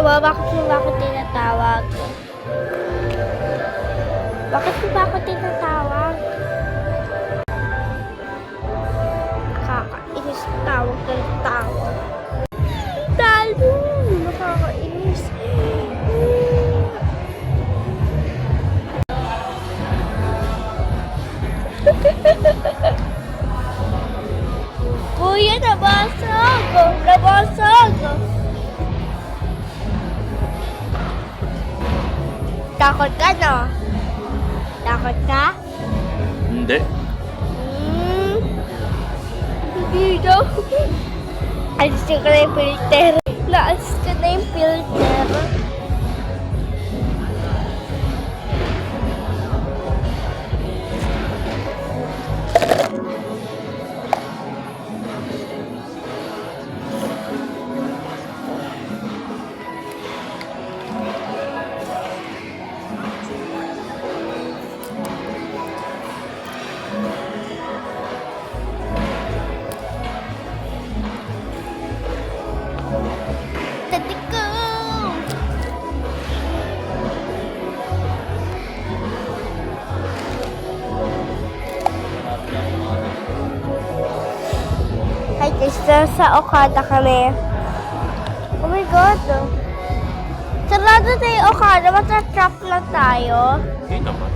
mo, bakit tinatawag? Bakit mo ba ako tinatawag? Kakainis, tawag ng tawag. Talo! Nakakainis. Kuya, nabasag! Nabasag! Takot ka, no? Takot ka? Hindi. Hindi daw. Alis ko na yung filter. Naalis ko na yung filter. Tadi ko! Hi guys, sa Okada kami. Oh my God! Sarado na yung Okada, matatrap na tayo. Hindi naman.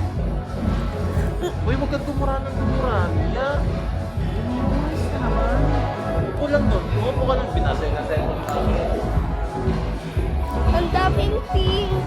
Uy, huwag kang tumura ng tumura. Yan. Umayos ka naman. Upo lang doon. Upo ka lang. Pinasay na tayo. Ang daming pink.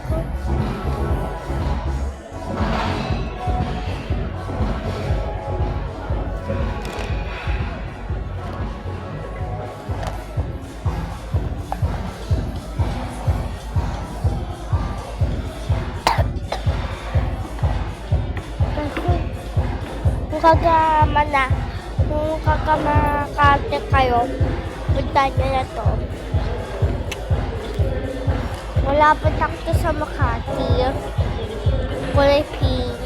Kung kagamakate kayo, punta nyo na to. Malapit ako sa Makati. Kulay pink.